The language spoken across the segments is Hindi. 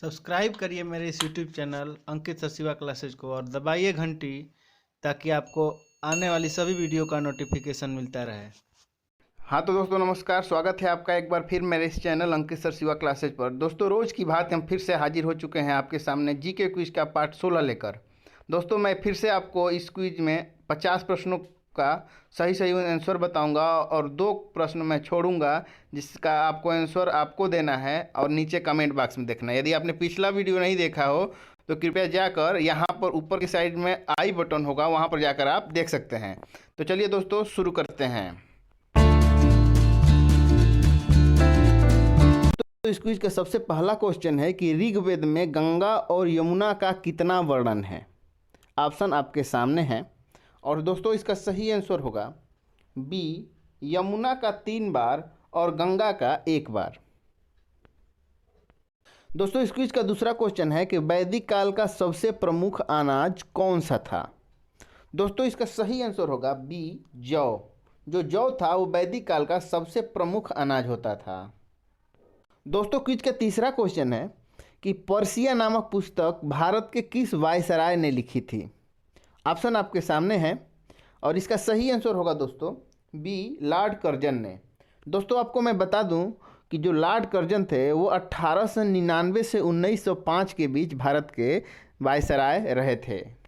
सब्सक्राइब करिए मेरे इस यूट्यूब चैनल अंकित सर शिवा क्लासेज को और दबाइए घंटी ताकि आपको आने वाली सभी वीडियो का नोटिफिकेशन मिलता रहे। हाँ तो दोस्तों नमस्कार, स्वागत है आपका एक बार फिर मेरे इस चैनल अंकित सर शिवा क्लासेज पर। दोस्तों रोज़ की भांति हम फिर से हाजिर हो चुके हैं आपके सामने जीके क्विज का पार्ट 16 लेकर। दोस्तों मैं फिर से आपको इस क्विज में 50 प्रश्नों का सही आंसर बताऊंगा और 2 प्रश्न मैं छोड़ूंगा जिसका आपको आंसर आपको देना है और नीचे कमेंट बॉक्स में देखना है। यदि आपने पिछला वीडियो नहीं देखा हो तो कृपया जाकर यहाँ पर ऊपर की साइड में आई बटन होगा, वहाँ पर जाकर आप देख सकते हैं। तो चलिए दोस्तों शुरू करते हैं। तो इस क्विज का सबसे पहला क्वेश्चन है कि ऋग्वेद में गंगा और यमुना का कितना वर्णन है। ऑप्शन आपके सामने है और दोस्तों इसका सही आंसर होगा बी, यमुना का 3 बार और गंगा का 1 बार। दोस्तों इस क्विज का दूसरा क्वेश्चन है कि वैदिक काल का सबसे प्रमुख अनाज कौन सा था। दोस्तों इसका सही आंसर होगा बी, जौ। जो जौ था वो वैदिक काल का सबसे प्रमुख अनाज होता था। दोस्तों क्विज का तीसरा क्वेश्चन है कि पर्सिया नामक पुस्तक भारत के किस वायसराय ने लिखी थी। ऑप्शन आपके सामने है और इसका सही आंसर होगा दोस्तों बी, लॉर्ड कर्जन ने। दोस्तों आपको मैं बता दूं कि जो लॉर्ड कर्जन थे वो 1899 से 1905 के बीच भारत के वायसराय रहे थे।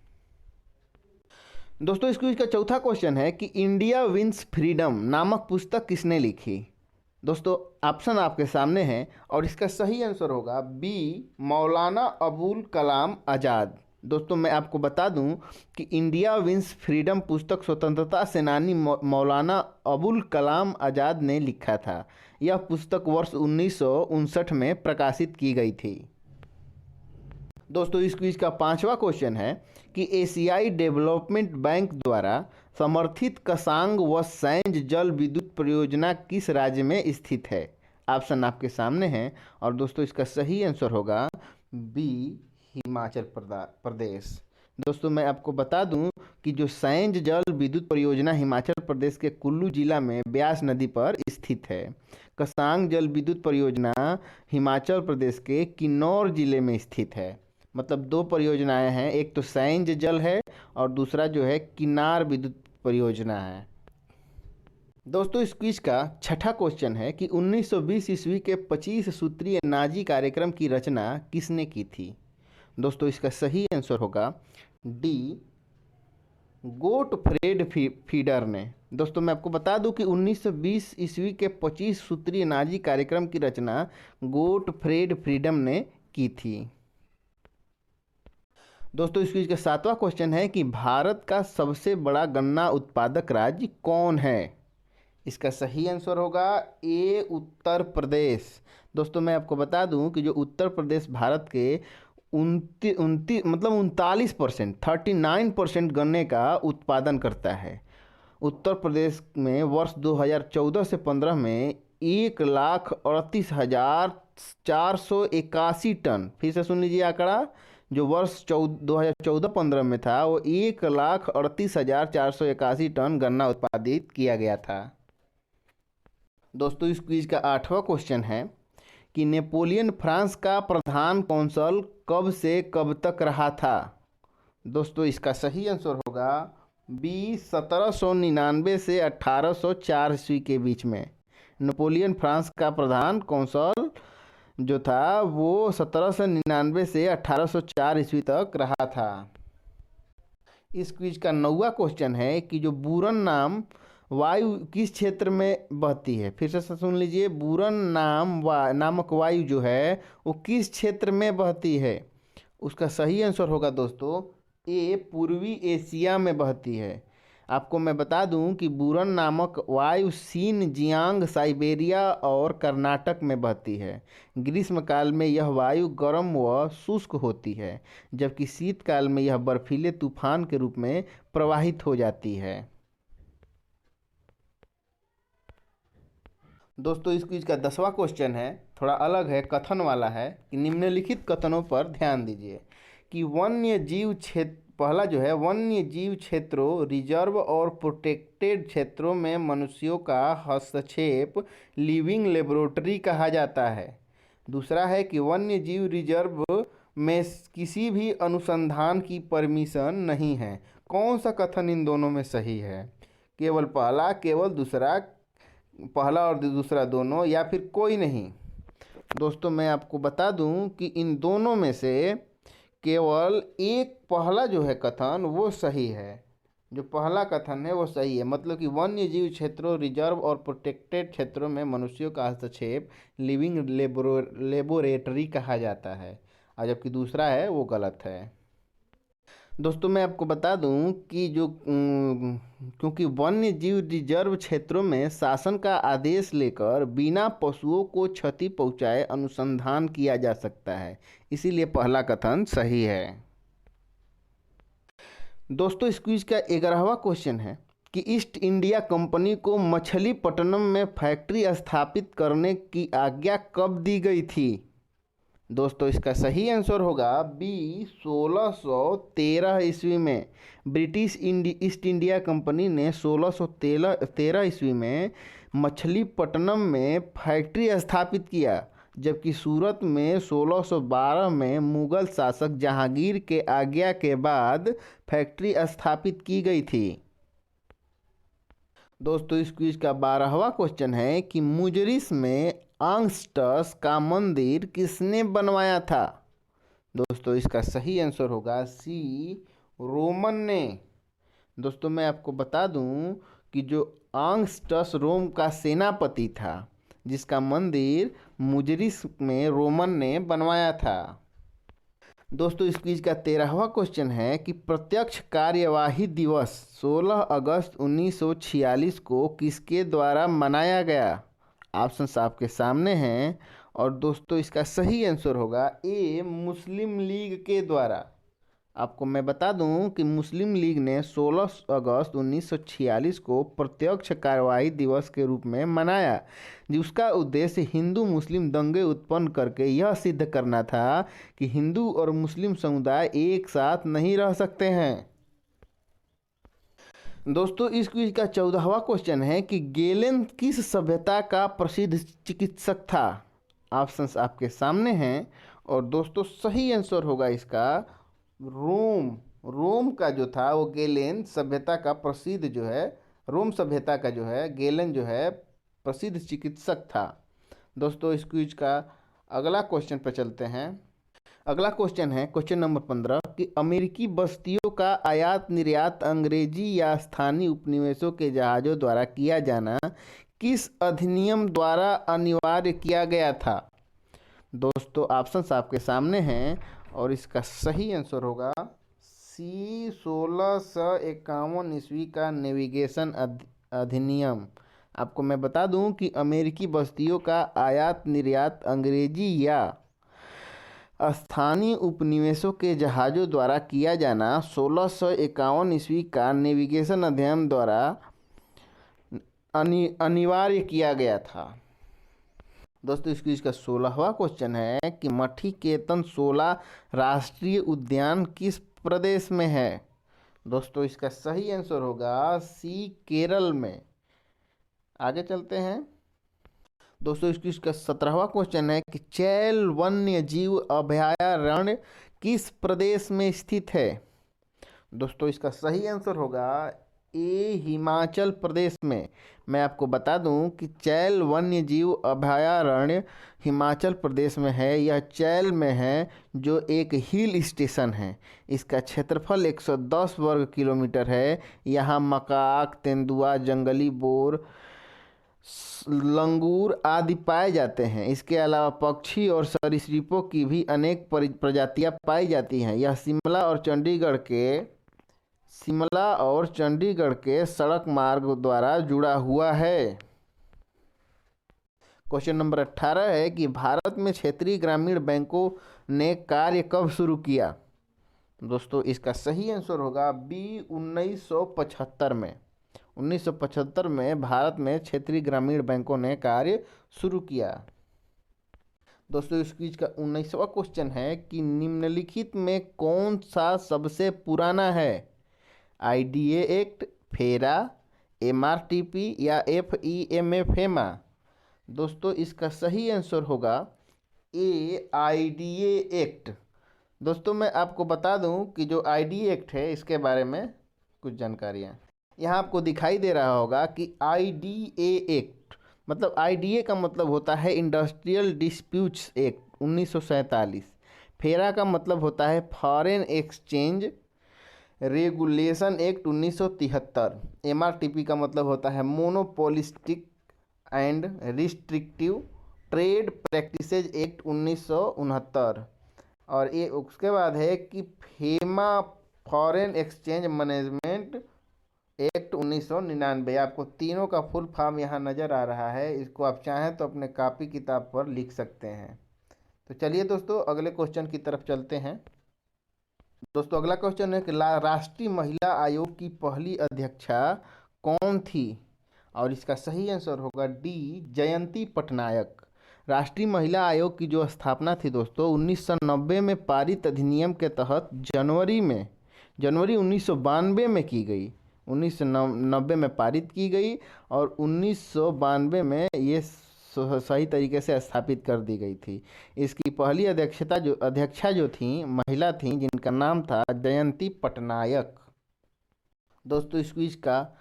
दोस्तों इस क्विज का चौथा क्वेश्चन है कि इंडिया विंस फ्रीडम नामक पुस्तक किसने लिखी। दोस्तों ऑप्शन आपके सामने हैं और इसका सही आंसर होगा बी, मौलाना अबुल कलाम आज़ाद। दोस्तों मैं आपको बता दूं कि इंडिया विंस फ्रीडम पुस्तक स्वतंत्रता सेनानी मौलाना अबुल कलाम आज़ाद ने लिखा था। यह पुस्तक वर्ष 1959 में प्रकाशित की गई थी। दोस्तों इस क्विज का पांचवा क्वेश्चन है कि एशियाई डेवलपमेंट बैंक द्वारा समर्थित कसांग व सैंज जल विद्युत परियोजना किस राज्य में स्थित है। ऑप्शन आपके सामने हैं और दोस्तों इसका सही आंसर होगा बी, हिमाचल प्रदेश। दोस्तों मैं आपको बता दूं कि जो सैंज जल विद्युत परियोजना हिमाचल प्रदेश के कुल्लू जिला में ब्यास नदी पर स्थित है। कसांग जल विद्युत परियोजना हिमाचल प्रदेश के किन्नौर जिले में स्थित है। मतलब 2 परियोजनाएं हैं, एक तो सैंज जल है और दूसरा जो है किन्नार विद्युत परियोजना है। दोस्तों इस क्विज का छठा क्वेश्चन है कि 1920 ईस्वी के 25 सूत्रीय नाजी कार्यक्रम की रचना किसने की थी। दोस्तों इसका सही आंसर होगा डी, गोटफ्रेड फीडर ने। दोस्तों मैं आपको बता दूं कि 1920 ईस्वी के 25 सूत्रीय नाजी कार्यक्रम की रचना गोटफ्रेड फ्रीडम ने की थी। दोस्तों इस क्विज का 7वां क्वेश्चन है कि भारत का सबसे बड़ा गन्ना उत्पादक राज्य कौन है। इसका सही आंसर होगा ए, उत्तर प्रदेश। दोस्तों मैं आपको बता दूं कि जो उत्तर प्रदेश भारत के 39% 39% गन्ने का उत्पादन करता है। उत्तर प्रदेश में वर्ष 2014 से 15 में 1,38,481 टन, फिर से सुन लीजिए आंकड़ा, जो वर्ष 2014-15 में था वो 1,38,481 टन गन्ना उत्पादित किया गया था। दोस्तों इस क्विज का 8वां क्वेश्चन है कि नेपोलियन फ्रांस का प्रधान कौंसल कब से कब तक रहा था। दोस्तों इसका सही आंसर होगा बी, 1799 से 1804 ईस्वी के बीच में नेपोलियन फ्रांस का प्रधान कौंसल जो था वो 1799 से 1804 ईस्वी तक रहा था। इस क्विज का 9वां क्वेश्चन है कि जो बूरन नाम वायु किस क्षेत्र में बहती है। फिर से सुन लीजिए, बूरन नामक वायु जो है वो किस क्षेत्र में बहती है। उसका सही आंसर होगा दोस्तों ए, पूर्वी एशिया में बहती है। आपको मैं बता दूं कि बूरन नामक वायु शिनजियांग, साइबेरिया और कर्नाटक में बहती है। ग्रीष्म काल में यह वायु गर्म व शुष्क होती है जबकि शीतकाल में यह बर्फीले तूफान के रूप में प्रवाहित हो जाती है। दोस्तों इस क्विज का 10वां क्वेश्चन है, थोड़ा अलग है, कथन वाला है कि निम्नलिखित कथनों पर ध्यान दीजिए कि वन्य जीव क्षेत्र, पहला जो है वन्य जीव क्षेत्रों, रिजर्व और प्रोटेक्टेड क्षेत्रों में मनुष्यों का हस्तक्षेप लिविंग लेबोरेटरी कहा जाता है। दूसरा है कि वन्य जीव रिजर्व में किसी भी अनुसंधान की परमिशन नहीं है। कौन सा कथन इन दोनों में सही है? केवल पहला, केवल दूसरा, पहला और दूसरा दोनों, या फिर कोई नहीं? दोस्तों मैं आपको बता दूं कि इन दोनों में से केवल एक पहला जो है कथन वो सही है। जो पहला कथन है वो सही है, मतलब कि वन्य जीव क्षेत्रों, रिजर्व और प्रोटेक्टेड क्षेत्रों में मनुष्यों का हस्तक्षेप लिविंग लेबोरेटरी कहा जाता है, और जबकि दूसरा है वो गलत है। दोस्तों मैं आपको बता दूं कि क्योंकि वन्य जीव रिजर्व क्षेत्रों में शासन का आदेश लेकर बिना पशुओं को क्षति पहुंचाए अनुसंधान किया जा सकता है, इसीलिए पहला कथन सही है। दोस्तों इस क्विज का 11वां क्वेश्चन है कि ईस्ट इंडिया कंपनी को मछलीपट्टनम में फैक्ट्री स्थापित करने की आज्ञा कब दी गई थी? दोस्तों इसका सही आंसर होगा बी 1613 ईस्वी में। ब्रिटिश ईस्ट इंडिया कंपनी ने 1613 ईस्वी में मछलीपट्टनम में फैक्ट्री स्थापित किया, जबकि सूरत में 1612 में मुगल शासक जहांगीर के आज्ञा के बाद फैक्ट्री स्थापित की गई थी। दोस्तों इस क्विज का 12वां क्वेश्चन है कि मुजरिस में आंगस्टस का मंदिर किसने बनवाया था? दोस्तों इसका सही आंसर होगा सी रोमन ने। दोस्तों मैं आपको बता दूं कि जो आंगस्टस रोम का सेनापति था, जिसका मंदिर मुजरिस में रोमन ने बनवाया था। दोस्तों इस क्विज का 13वां क्वेश्चन है कि प्रत्यक्ष कार्यवाही दिवस 16 अगस्त 1946 को किसके द्वारा मनाया गया? ऑप्शंस आपके सामने हैं, और दोस्तों इसका सही आंसर होगा ए मुस्लिम लीग के द्वारा। आपको मैं बता दूं कि मुस्लिम लीग ने 16 अगस्त 1946 को प्रत्यक्ष कार्यवाही दिवस के रूप में मनाया, जिसका उद्देश्य हिंदू मुस्लिम दंगे उत्पन्न करके यह सिद्ध करना था कि हिंदू और मुस्लिम समुदाय एक साथ नहीं रह सकते हैं। दोस्तों इस क्विज का 14वां क्वेश्चन है कि गेलेन किस सभ्यता का प्रसिद्ध चिकित्सक था? ऑप्शंस आपके सामने हैं, और दोस्तों सही आंसर होगा इसका रोम का जो था वो गेलेन सभ्यता का प्रसिद्ध जो है, रोम सभ्यता का जो है गेलेन जो है प्रसिद्ध चिकित्सक था। दोस्तों इस क्विज का अगला क्वेश्चन पर चलते हैं। अगला क्वेश्चन है क्वेश्चन नंबर 15 कि अमेरिकी बस्तियों का आयात निर्यात अंग्रेजी या स्थानीय उपनिवेशों के जहाज़ों द्वारा किया जाना किस अधिनियम द्वारा अनिवार्य किया गया था? दोस्तों ऑप्शंस आपके सामने हैं, और इसका सही आंसर होगा सी 1651 ईस्वी का नेविगेशन अधिनियम। आपको मैं बता दूं कि अमेरिकी बस्तियों का आयात निर्यात अंग्रेजी या स्थानीय उपनिवेशों के जहाज़ों द्वारा किया जाना 1651 ईस्वी का नेविगेशन अधिनियम द्वारा अनिवार्य किया गया था। दोस्तों इस क्विज का 16वां क्वेश्चन है कि मठीकेतन शोला राष्ट्रीय उद्यान किस प्रदेश में है? दोस्तों इसका सही आंसर होगा सी केरल में। आगे चलते हैं। दोस्तों इस क्विज का 17वां क्वेश्चन है कि चैल वन्य जीव अभयारण्य किस प्रदेश में स्थित है? दोस्तों इसका सही आंसर होगा ए हिमाचल प्रदेश में। मैं आपको बता दूं कि चैल वन्य जीव अभयारण्य हिमाचल प्रदेश में है। यह चैल में है, जो एक हिल स्टेशन है। इसका क्षेत्रफल 110 वर्ग किलोमीटर है। यहाँ मकाक, तेंदुआ, जंगली बोर, लंगूर आदि पाए जाते हैं। इसके अलावा पक्षी और सरीसृपों की भी अनेक प्रजातियां पाई जाती हैं। यह शिमला और चंडीगढ़ के सड़क मार्ग द्वारा जुड़ा हुआ है। क्वेश्चन नंबर 18 है कि भारत में क्षेत्रीय ग्रामीण बैंकों ने कार्य कब शुरू किया? दोस्तों इसका सही आंसर होगा बी 1975 में। 1975 में भारत में क्षेत्रीय ग्रामीण बैंकों ने कार्य शुरू किया। दोस्तों इस क्विज का 19वां क्वेश्चन है कि निम्नलिखित में कौन सा सबसे पुराना है? आईडीए एक्ट, फेरा, एमआरटीपी या एफईएमए फेमा? दोस्तों इसका सही आंसर होगा ए आईडीए एक्ट। दोस्तों मैं आपको बता दूं कि जो आईडीए एक्ट है इसके बारे में कुछ जानकारियाँ यहाँ आपको दिखाई दे रहा होगा कि आईडीए एक्ट मतलब आईडीए का मतलब होता है इंडस्ट्रियल डिस्प्यूट्स एक्ट 1947। फेरा का मतलब होता है foreign exchange regulation act 1973। MRTP का मतलब होता है monopolistic and restrictive trade practices act 1969। और ये उसके बाद है कि FEMA foreign exchange management act 1999। आपको तीनों का फुल फॉर्म यहाँ नज़र आ रहा है, इसको आप चाहें तो अपने कॉपी किताब पर लिख सकते हैं। तो चलिए दोस्तों अगले क्वेश्चन की तरफ चलते हैं। दोस्तों अगला क्वेश्चन है कि राष्ट्रीय महिला आयोग की पहली अध्यक्षा कौन थी? और इसका सही आंसर होगा डी जयंती पटनायक। राष्ट्रीय महिला आयोग की जो स्थापना थी दोस्तों 1990 में पारित अधिनियम के तहत जनवरी 1992 में की गई। 1990 में पारित की गई और 1992 में ये सही तरीके से स्थापित कर दी गई थी। इसकी पहली अध्यक्षा जो थी महिला थी जिनका नाम था जयंती पटनायक। दोस्तों इस क्विज का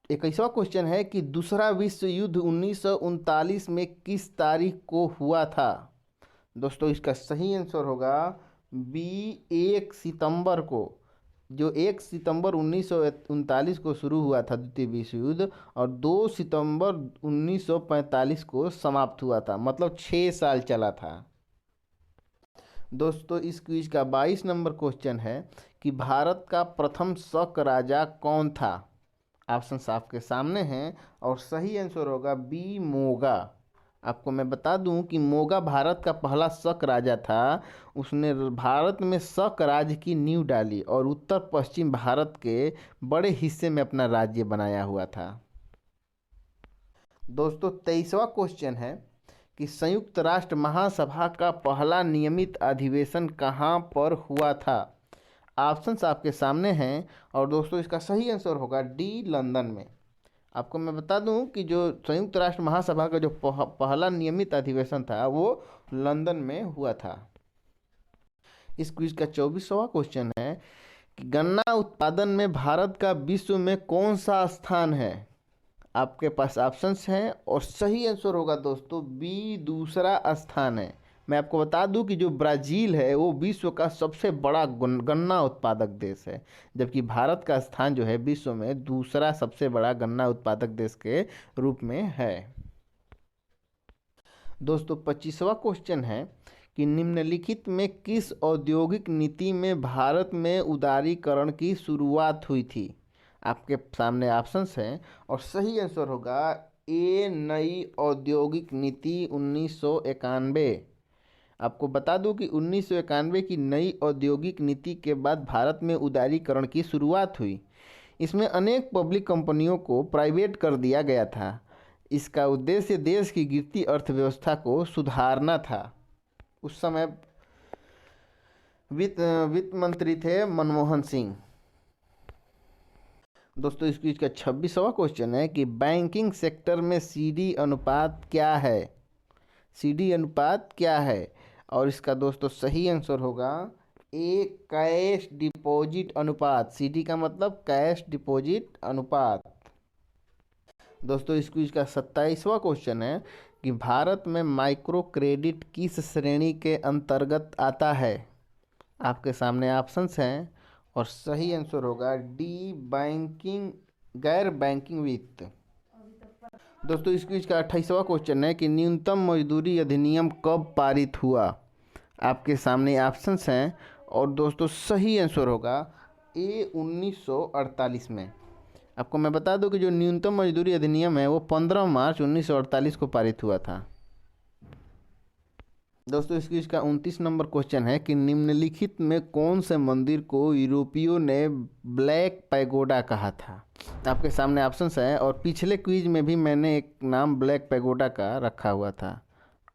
21वां क्वेश्चन है कि दूसरा विश्व युद्ध 1939 में किस तारीख को हुआ था? दोस्तों इसका सही आंसर होगा बी 1 सितंबर को। जो 1 सितंबर 1939 को शुरू हुआ था द्वितीय विश्व युद्ध और 2 सितंबर 1945 को समाप्त हुआ था, मतलब 6 साल चला था। दोस्तों इस क्विज का 22 नंबर क्वेश्चन है कि भारत का प्रथम शक राजा कौन था? ऑप्शन आपके सामने हैं और सही आंसर होगा बी मोगा। आपको मैं बता दूं कि मोगा भारत का पहला शक राजा था। उसने भारत में शक राज्य की नींव डाली और उत्तर पश्चिम भारत के बड़े हिस्से में अपना राज्य बनाया हुआ था। दोस्तों 23वां क्वेश्चन है कि संयुक्त राष्ट्र महासभा का पहला नियमित अधिवेशन कहाँ पर हुआ था? ऑप्शंस आपके सामने हैं और दोस्तों इसका सही आंसर होगा डी लंदन में। आपको मैं बता दूं कि जो संयुक्त राष्ट्र महासभा का जो पहला नियमित अधिवेशन था वो लंदन में हुआ था। इस क्विज का 24वां क्वेश्चन है कि गन्ना उत्पादन में भारत का विश्व में कौन सा स्थान है? आपके पास ऑप्शंस हैं और सही आंसर होगा दोस्तों बी दूसरा स्थान है। मैं आपको बता दूं कि जो ब्राज़ील है वो विश्व का सबसे बड़ा गन्ना उत्पादक देश है, जबकि भारत का स्थान जो है विश्व में दूसरा सबसे बड़ा गन्ना उत्पादक देश के रूप में है। दोस्तों 25वां क्वेश्चन है कि निम्नलिखित में किस औद्योगिक नीति में भारत में उदारीकरण की शुरुआत हुई थी? आपके सामने ऑप्शंस हैं और सही आंसर होगा ए नई औद्योगिक नीति 1991। आपको बता दूं कि 1991 की नई औद्योगिक नीति के बाद भारत में उदारीकरण की शुरुआत हुई। इसमें अनेक पब्लिक कंपनियों को प्राइवेट कर दिया गया था। इसका उद्देश्य देश की गिरती अर्थव्यवस्था को सुधारना था। उस समय वित्त मंत्री थे मनमोहन सिंह। दोस्तों इस क्विज का 26वां क्वेश्चन है कि बैंकिंग सेक्टर में सीडी अनुपात क्या है? सीडी अनुपात क्या है? और इसका दोस्तों सही आंसर होगा ए कैश डिपॉजिट अनुपात। सीडी का मतलब कैश डिपॉजिट अनुपात। दोस्तों इस क्विज का 27वां क्वेश्चन है कि भारत में माइक्रो क्रेडिट किस श्रेणी के अंतर्गत आता है? आपके सामने ऑप्शंस हैं और सही आंसर होगा डी बैंकिंग गैर बैंकिंग वित्त। दोस्तों इस क्विज का 28वां क्वेश्चन है कि न्यूनतम मजदूरी अधिनियम कब पारित हुआ? आपके सामने ऑप्शंस हैं और दोस्तों सही आंसर होगा ए 1948 में। आपको मैं बता दूं कि जो न्यूनतम मजदूरी अधिनियम है वो 15 मार्च 1948 को पारित हुआ था। दोस्तों इस क्विज का 29 नंबर क्वेश्चन है कि निम्नलिखित में कौन से मंदिर को यूरोपियों ने ब्लैक पैगोडा कहा था? आपके सामने ऑप्शंस हैं और पिछले क्विज में भी मैंने एक नाम ब्लैक पैगोडा का रखा हुआ था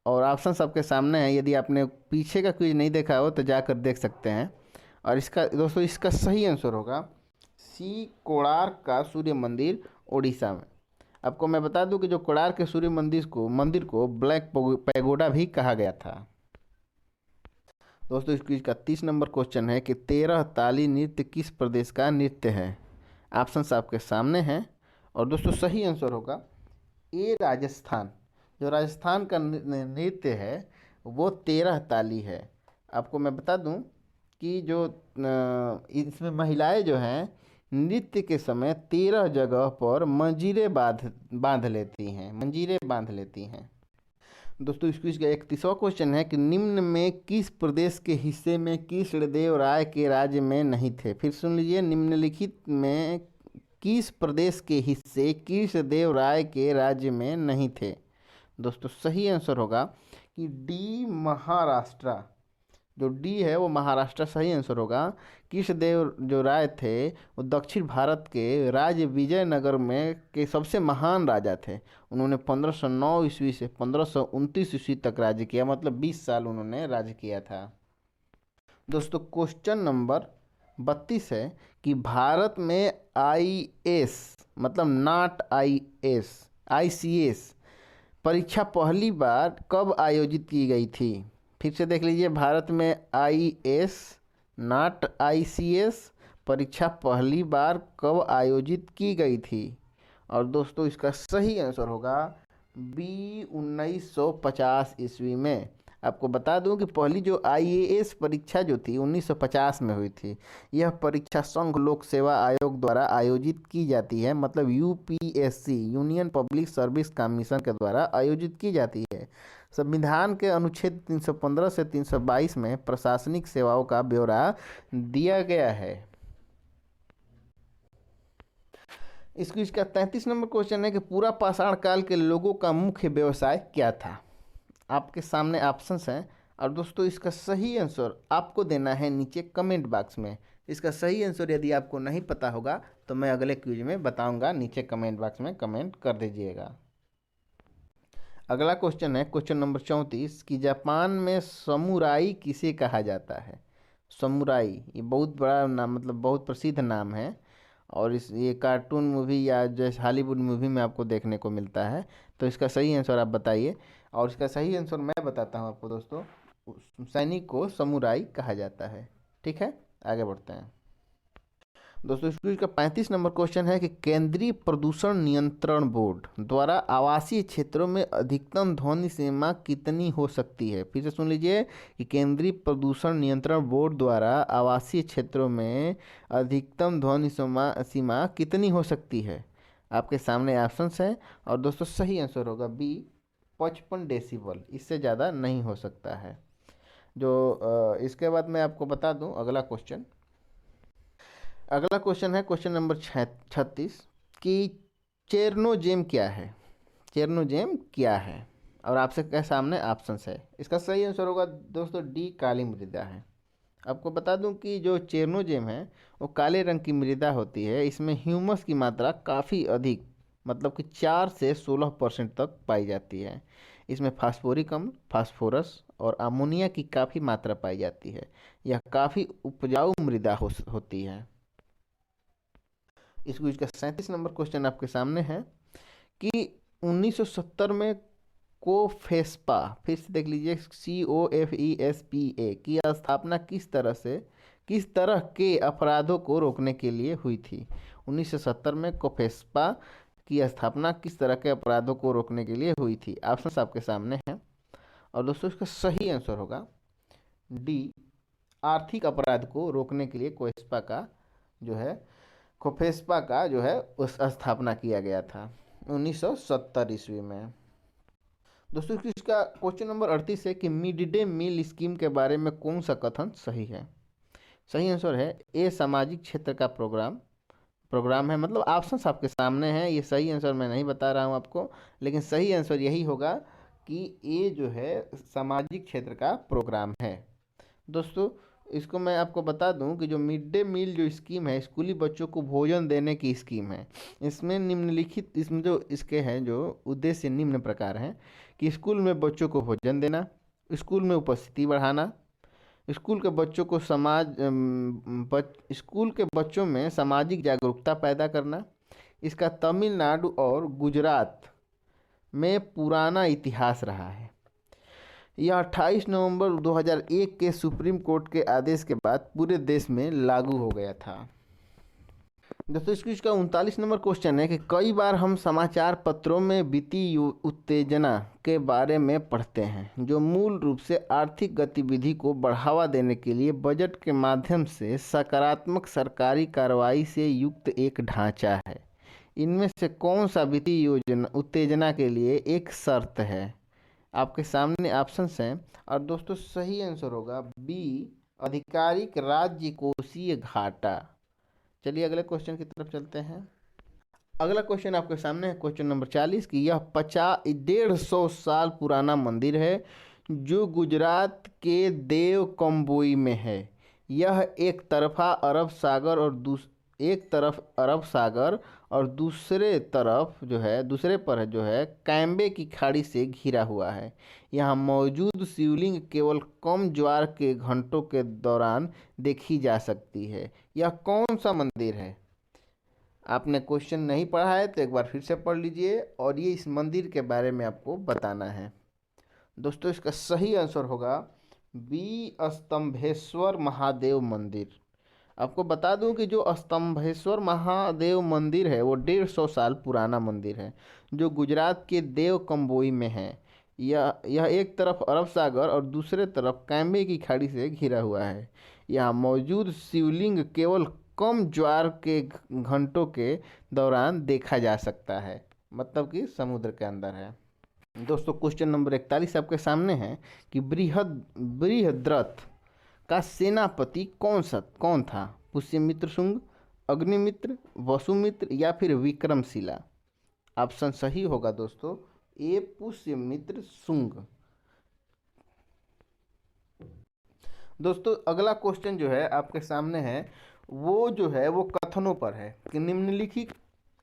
और ऑप्शंस आपके सामने हैं। यदि आपने पीछे का क्विज नहीं देखा हो तो जाकर देख सकते हैं। और इसका दोस्तों इसका सही आंसर होगा सी कोणार्क का सूर्य मंदिर उड़ीसा में। आपको मैं बता दूं कि जो कोणार्क के सूर्य मंदिर को ब्लैक पैगोडा भी कहा गया था। दोस्तों इस क्विज का 30 नंबर क्वेश्चन है कि 13 ताली नृत्य किस प्रदेश का नृत्य है। ऑप्शंस आपके सामने हैं और दोस्तों सही आंसर होगा ए राजस्थान। जो राजस्थान का नृत्य है वो 13 ताली है। आपको मैं बता दूं कि जो इसमें महिलाएं जो हैं नृत्य के समय 13 जगह पर मंजीरे बांध लेती हैं। दोस्तों इस क्विज का 31वां क्वेश्चन है कि निम्न में किस प्रदेश के हिस्से में कृष्णदेव राय के राज्य में नहीं थे। फिर सुन लीजिए, निम्नलिखित में किस प्रदेश के हिस्से कृष्णदेव राय के राज्य में नहीं थे। दोस्तों सही आंसर होगा कि डी महाराष्ट्र। जो डी है वो महाराष्ट्र सही आंसर होगा। कृष्णदेव जो राय थे वो दक्षिण भारत के राज्य विजयनगर में के सबसे महान राजा थे। उन्होंने 1509 ईस्वी से 1529 ईस्वी तक राज्य किया, मतलब 20 साल उन्होंने राज्य किया था। दोस्तों क्वेश्चन नंबर 32 है कि भारत में IAS मतलब नॉट ICS परीक्षा पहली बार कब आयोजित की गई थी। फिर से देख लीजिए, भारत में IAS नॉट ICS परीक्षा पहली बार कब आयोजित की गई थी। और दोस्तों इसका सही आंसर होगा बी 1950 ईस्वी में। आपको बता दूं कि पहली जो IAS परीक्षा जो थी 1950 में हुई थी। यह परीक्षा संघ लोक सेवा आयोग द्वारा आयोजित की जाती है, मतलब UPSC union public service commission के द्वारा आयोजित की जाती है। संविधान के अनुच्छेद 315 से 322 में प्रशासनिक सेवाओं का ब्यौरा दिया गया है। इस क्विज का 33 नंबर क्वेश्चन है कि पूरा पाषाण काल के लोगों का मुख्य व्यवसाय क्या था। आपके सामने ऑप्शंस हैं और दोस्तों इसका सही आंसर आपको देना है नीचे कमेंट बॉक्स में। इसका सही आंसर यदि आपको नहीं पता होगा तो मैं अगले क्विज में बताऊंगा, नीचे कमेंट बॉक्स में कमेंट कर दीजिएगा। अगला क्वेश्चन है क्वेश्चन नंबर 34 कि जापान में समुराई किसे कहा जाता है। समुराई ये बहुत बड़ा नाम, मतलब बहुत प्रसिद्ध नाम है और ये कार्टून मूवी या जैसे हॉलीवुड मूवी में आपको देखने को मिलता है। तो इसका सही आंसर आप बताइए। और इसका सही आंसर मैं बताता हूँ आपको दोस्तों, सैनिक को समुराई कहा जाता है। ठीक है, आगे बढ़ते हैं। दोस्तों इस क्विज का 35 नंबर क्वेश्चन है कि केंद्रीय प्रदूषण नियंत्रण बोर्ड द्वारा आवासीय क्षेत्रों में अधिकतम ध्वनि सीमा कितनी हो सकती है। फिर से सुन लीजिए कि केंद्रीय प्रदूषण नियंत्रण बोर्ड द्वारा आवासीय क्षेत्रों में अधिकतम ध्वनि सीमा कितनी हो सकती है। आपके सामने ऑप्शंस हैं और दोस्तों सही आंसर होगा बी 55 डेसिबल, इससे ज़्यादा नहीं हो सकता है। जो इसके बाद मैं आपको बता दूं अगला क्वेश्चन है क्वेश्चन नंबर 36 कि चेरनोजेम क्या है। चेरनोजेम क्या है और आपसे क्या सामने ऑप्शंस है। इसका सही आंसर होगा दोस्तों डी काली मृदा है। आपको बता दूं कि जो चेरनोजेम है वो काले रंग की मृदा होती है। इसमें ह्यूमस की मात्रा काफ़ी अधिक, मतलब कि 4 से 16% तक पाई जाती है। इसमें फास्फोरिक अम्ल, फास्फोरस और अमोनिया की काफ़ी मात्रा पाई जाती है। यह काफ़ी उपजाऊ मृदा होती है। इस क्विज का 37 नंबर क्वेश्चन आपके सामने है कि 1970 में कोफेस्पा, फिर से देख लीजिए COFESPA की स्थापना किस तरह के अपराधों को रोकने के लिए हुई थी। 1970 में कोफेस्पा की स्थापना किस तरह के अपराधों को रोकने के लिए हुई थी। ऑप्शन आपके सामने हैं और दोस्तों इसका सही आंसर होगा डी आर्थिक अपराध को रोकने के लिए कोफेस्पा का जो है उस स्थापना किया गया था 1970 ईस्वी में। दोस्तों इसका क्वेश्चन नंबर 38 है कि मिड डे मील स्कीम के बारे में कौन सा कथन सही है। सही आंसर है ए सामाजिक क्षेत्र का प्रोग्राम है, मतलब ऑप्शंस आपके सामने हैं। ये सही आंसर मैं नहीं बता रहा हूँ आपको, लेकिन सही आंसर यही होगा कि ए जो है सामाजिक क्षेत्र का प्रोग्राम है। दोस्तों इसको मैं आपको बता दूं कि जो मिड डे मील जो स्कीम है स्कूली बच्चों को भोजन देने की स्कीम है। इसमें जो इसके हैं जो उद्देश्य निम्न प्रकार हैं कि स्कूल में बच्चों को भोजन देना, स्कूल में उपस्थिति बढ़ाना, स्कूल के बच्चों में सामाजिक जागरूकता पैदा करना, इसका तमिलनाडु और गुजरात में पुराना इतिहास रहा है। यह 28 नवंबर 2001 के सुप्रीम कोर्ट के आदेश के बाद पूरे देश में लागू हो गया था। दोस्तों इसका 39 नंबर क्वेश्चन है कि कई बार हम समाचार पत्रों में वित्तीय उत्तेजना के बारे में पढ़ते हैं, जो मूल रूप से आर्थिक गतिविधि को बढ़ावा देने के लिए बजट के माध्यम से सकारात्मक सरकारी कार्रवाई से युक्त एक ढांचा है। इनमें से कौन सा वित्तीय योजना उत्तेजना के लिए एक शर्त है? आपके सामने ऑप्शंस हैं और दोस्तों सही आंसर होगा बी, आधिकारिक राज्य कोषीय घाटा। चलिए अगले क्वेश्चन की तरफ चलते हैं। अगला क्वेश्चन आपके सामने है क्वेश्चन नंबर 40 की यह 150 साल पुराना मंदिर है जो गुजरात के देवकंबोई में है। यह एक तरफ अरब सागर और दूसरे पर जो है कैम्बे की खाड़ी से घिरा हुआ है। यहाँ मौजूद शिवलिंग केवल कम ज्वार के घंटों के दौरान देखी जा सकती है। यह कौन सा मंदिर है? आपने क्वेश्चन नहीं पढ़ा है तो एक बार फिर से पढ़ लीजिए और ये इस मंदिर के बारे में आपको बताना है। दोस्तों इसका सही आंसर होगा बी, स्तंभेश्वर महादेव मंदिर। आपको बता दूं कि जो स्तंभेश्वर महादेव मंदिर है वो 150 साल पुराना मंदिर है जो गुजरात के देवकंबोई में है। यह एक तरफ अरब सागर और दूसरे तरफ कैम्बे की खाड़ी से घिरा हुआ है। यहाँ मौजूद शिवलिंग केवल कम ज्वार के घंटों के दौरान देखा जा सकता है, मतलब कि समुद्र के अंदर है। दोस्तों क्वेश्चन नंबर 41 आपके सामने है कि बृहद्रथ का सेनापति कौन था? पुष्यमित्र शुंग, अग्निमित्र, वसुमित्र या फिर विक्रमशिला? ऑप्शन सही होगा दोस्तों ए, पुष्यमित्र शुंग। दोस्तों अगला क्वेश्चन जो है आपके सामने है वो जो है वो कथनों पर है कि निम्नलिखित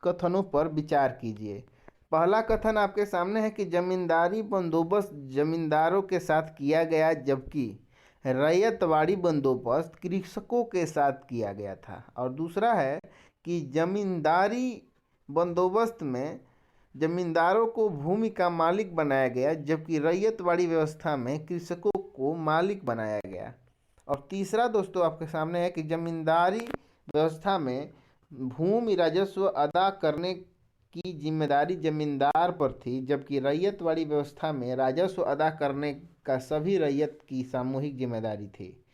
कथनों पर विचार कीजिए। पहला कथन आपके सामने है कि जमींदारी बंदोबस्त जमींदारों के साथ किया गया जबकि रैयतवाड़ी बंदोबस्त कृषकों के साथ किया गया था। और दूसरा है कि जमींदारी बंदोबस्त में जमींदारों को भूमि का मालिक बनाया गया जबकि रैयतवाड़ी व्यवस्था में कृषकों को मालिक बनाया गया। और तीसरा दोस्तों आपके सामने है कि जमींदारी व्यवस्था में भूमि राजस्व अदा करने की जिम्मेदारी जमींदार पर थी जबकि रैयतवाड़ी व्यवस्था में राजस्व अदा करने का सभी रैयत की सामूहिक जिम्मेदारी थी।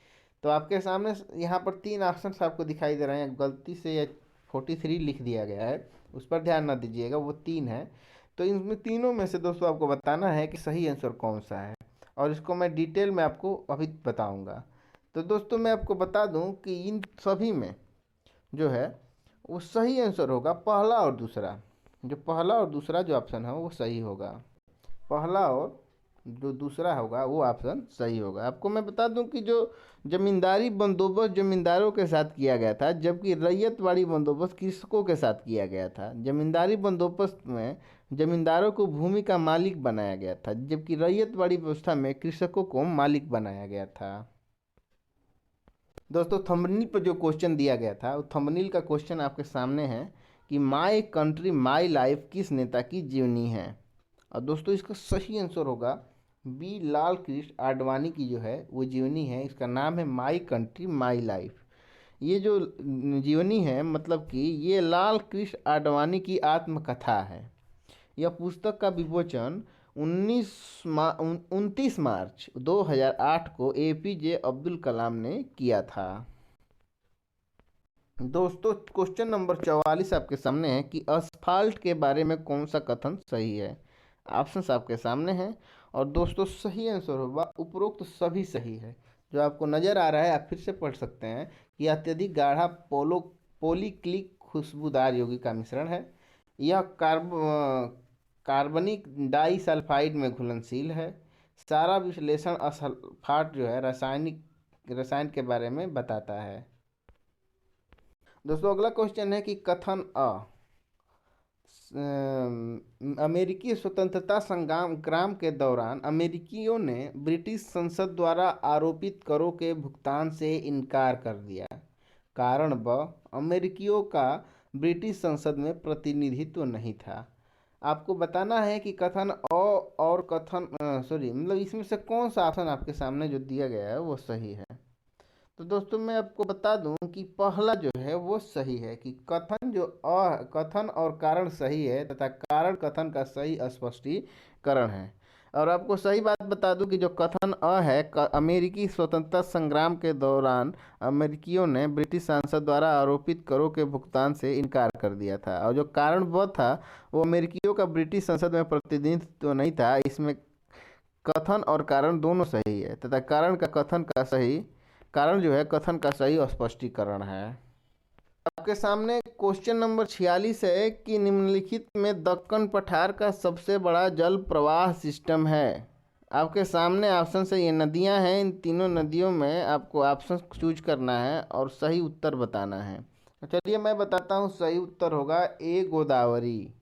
तो आपके सामने यहाँ पर 3 ऑप्शन आपको दिखाई दे रहे हैं, गलती से ये 43 लिख दिया गया है, उस पर ध्यान ना दीजिएगा, वो 3 है। तो इनमें तीनों में से दोस्तों आपको बताना है कि सही आंसर कौन सा है और इसको मैं डिटेल में आपको अभी बताऊंगा। तो दोस्तों मैं आपको बता दूं कि इन सभी में जो है वो सही आंसर होगा पहला और दूसरा। जो पहला और दूसरा जो ऑप्शन है वो सही होगा, पहला और जो दूसरा होगा वो ऑप्शन सही होगा। आपको मैं बता दूं कि जो जमींदारी बंदोबस्त जमींदारों के साथ किया गया था जबकि रैयतवाड़ी बंदोबस्त कृषकों के साथ किया गया था। जमींदारी बंदोबस्त में जमींदारों को भूमि का मालिक बनाया गया था जबकि रैयतवाड़ी व्यवस्था में कृषकों को मालिक बनाया गया था। दोस्तों थंबनेल पर जो क्वेश्चन दिया गया था वो थंबनेल का क्वेश्चन आपके सामने है कि माई कंट्री माई लाइफ किस नेता की जीवनी है? और दोस्तों इसका सही आंसर होगा बी, लाल कृष्ण आडवाणी की जो है वो जीवनी है। इसका नाम है माई कंट्री माई लाइफ। ये जो जीवनी है मतलब कि ये लाल कृष्ण आडवाणी की आत्मकथा है। यह पुस्तक का विमोचन 29 मार्च 2008 को APJ अब्दुल कलाम ने किया था। दोस्तों क्वेश्चन नंबर 44 आपके सामने है कि असफाल्ट के बारे में कौन सा कथन सही है? ऑप्शंस आपके सामने हैं और दोस्तों सही आंसर होगा उपरोक्त सभी सही है। जो आपको नज़र आ रहा है आप फिर से पढ़ सकते हैं कि अत्यधिक गाढ़ा पॉलीक्लिक खुशबूदार यौगिक का मिश्रण है। यह कार्बनिक डाइसल्फाइड में घुलनशील है। सारा विश्लेषण असल्फाट जो है रसायन के बारे में बताता है। दोस्तों अगला क्वेश्चन है कि कथन अमेरिकी स्वतंत्रता संग्राम के दौरान अमेरिकियों ने ब्रिटिश संसद द्वारा आरोपित करों के भुगतान से इनकार कर दिया। कारण ब, अमेरिकियों का ब्रिटिश संसद में प्रतिनिधित्व नहीं था। आपको बताना है कि कथन और कथन मतलब इसमें से कौन सा ऑप्शन आपके सामने जो दिया गया है वो सही है। तो दोस्तों मैं आपको बता दूं कि पहला जो है वो सही है कि कथन और कारण सही है तथा कारण कथन का सही स्पष्टीकरण है। और आपको सही बात बता दूं कि जो कथन है अमेरिकी स्वतंत्रता संग्राम के दौरान अमेरिकियों ने ब्रिटिश सांसद द्वारा आरोपित करों के भुगतान से इनकार कर दिया था। और जो कारण वह था वो अमेरिकियों का ब्रिटिश संसद में प्रतिनिधित्व नहीं था। इसमें कथन और कारण दोनों सही है तथा कारण जो है कथन का सही स्पष्टीकरण है। आपके सामने क्वेश्चन नंबर 46 है कि निम्नलिखित में दक्कन पठार का सबसे बड़ा जल प्रवाह सिस्टम है। आपके सामने ऑप्शन से ये नदियां हैं, इन तीनों नदियों में आपको ऑप्शन चूज करना है और सही उत्तर बताना है। तो चलिए मैं बताता हूँ, सही उत्तर होगा ए गोदावरी।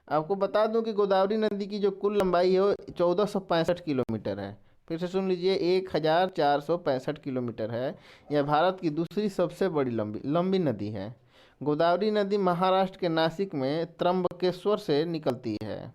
आपको बता दूं कि गोदावरी नदी की जो कुल लंबाई है वो 1465 किलोमीटर है। फिर से सुन लीजिए, 1465 किलोमीटर है। यह भारत की दूसरी सबसे बड़ी लंबी नदी है। गोदावरी नदी महाराष्ट्र के नासिक में त्र्यंबकेश्वर से निकलती है।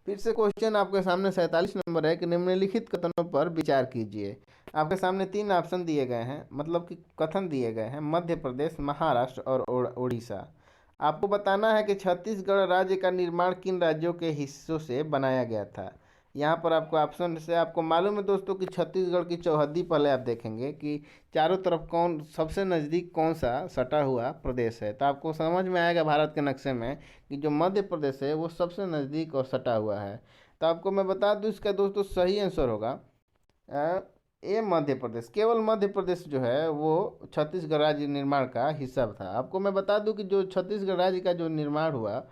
फिर से क्वेश्चन आपके सामने 47 नंबर है कि निम्नलिखित कथनों पर विचार कीजिए। आपके सामने 3 ऑप्शन दिए गए हैं, मतलब कि कथन दिए गए हैं, मध्य प्रदेश, महाराष्ट्र और उड़ीसा। आपको बताना है कि छत्तीसगढ़ राज्य का निर्माण किन राज्यों के हिस्सों से बनाया गया था। यहाँ पर आपको ऑप्शन से आपको मालूम है दोस्तों कि छत्तीसगढ़ की चौहद्दी पहले आप देखेंगे कि चारों तरफ कौन सबसे नज़दीक कौन सा सटा हुआ प्रदेश है। तो आपको समझ में आएगा भारत के नक्शे में कि जो मध्य प्रदेश है वो सबसे नज़दीक और सटा हुआ है। तो आपको मैं बता दूं इसका दोस्तों सही आंसर होगा ये मध्य प्रदेश। केवल मध्य प्रदेश जो है वो छत्तीसगढ़ राज्य निर्माण का हिस्सा था। आपको मैं बता दूं कि जो छत्तीसगढ़ राज्य का जो निर्माण हुआ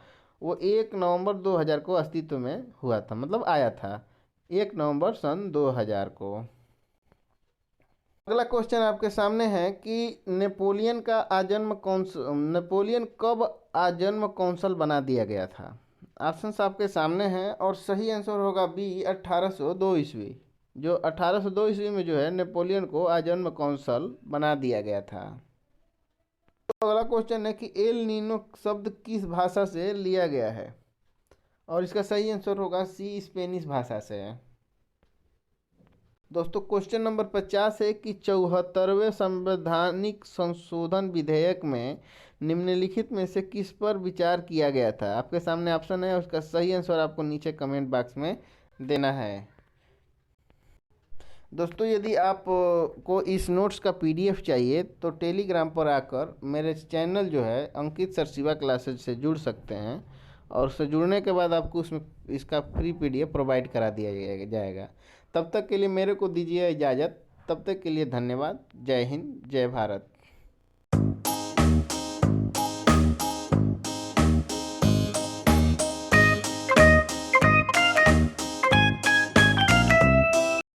वो 1 नवंबर 2000 को अस्तित्व में हुआ था, मतलब आया था 1 नवंबर सन 2000 को। अगला क्वेश्चन आपके सामने है कि नेपोलियन कब आजन्म कौंसल बना दिया गया था। ऑप्शंस आपके सामने हैं और सही आंसर होगा बी 1802 ईस्वी। जो 1802 ईस्वी में जो है नेपोलियन को आजन्म कौंसल बना दिया गया था। तो अगला क्वेश्चन है कि एल नीनो शब्द किस भाषा से लिया गया है, और इसका सही आंसर होगा सी स्पेनिश भाषा से। दोस्तों क्वेश्चन नंबर 50 है कि 74वें संवैधानिक संशोधन विधेयक में निम्नलिखित में से किस पर विचार किया गया था। आपके सामने ऑप्शन है, उसका सही आंसर आपको नीचे कमेंट बॉक्स में देना है। दोस्तों यदि आप को इस नोट्स का पीडीएफ चाहिए तो टेलीग्राम पर आकर मेरे चैनल जो है अंकित सर शिवा क्लासेज से जुड़ सकते हैं, और उससे जुड़ने के बाद आपको उसमें इसका फ्री पीडीएफ प्रोवाइड करा दिया जाएगा। तब तक के लिए मेरे को दीजिए इजाज़त। तब तक के लिए धन्यवाद। जय हिंद, जय भारत।